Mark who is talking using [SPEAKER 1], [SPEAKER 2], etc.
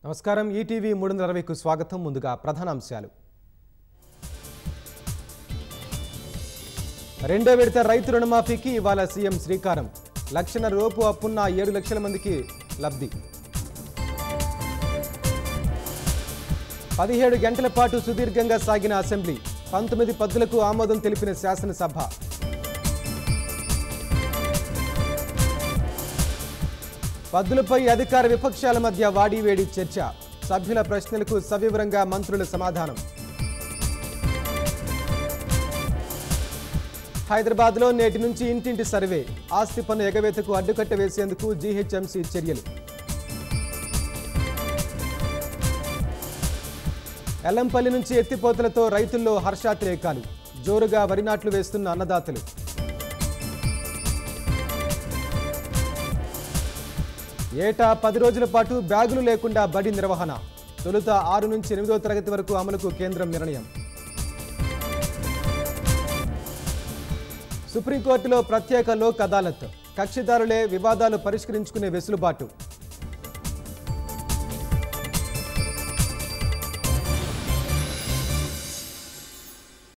[SPEAKER 1] నమస్కారం ఈటీవీ 360కు స్వాగతం. ముందుగా ప్రధానాంశాలు. రెండో విడత రైతు రుణమాఫీకి ఇవాళ సీఎం శ్రీకారం. లక్షన్నర రూపు అప్పున్న 7 లక్షల మందికి లబ్ధి. 17 గంటల పాటు సుదీర్ఘంగా సాగిన అసెంబ్లీ. 19 పద్దులకు ఆమోదం తెలిపిన శాసనసభ. పద్దులపై అధికార విపక్షాల మధ్య వాడివేడి చర్చ. సభ్యుల ప్రశ్నలకు సవివరంగా మంత్రుల సమాధానం. హైదరాబాద్లో నేటి నుంచి ఇంటింటి సర్వే. ఆస్తి పన్ను ఎగవేతకు అడ్డుకట్ట వేసేందుకు జీహెచ్ఎంసీ చర్యలు. ఎల్లంపల్లి నుంచి ఎత్తిపోతలతో రైతుల్లో హర్షాతిరేకాలు. జోరుగా వరి నాట్లు వేస్తున్న అన్నదాతలు. ఏటా 10 రోజుల పాటు బ్యాగులు లేకుండా బడి నిర్వహణ. తొలుత 6 నుంచి 8వ తరగతి వరకు అమలుకు కేంద్రం నిర్ణయం. సుప్రీంకోర్టులో ప్రత్యేక లోక్ అదాలత్. కక్షిదారులే వివాదాలు పరిష్కరించుకునే వెసులుబాటు.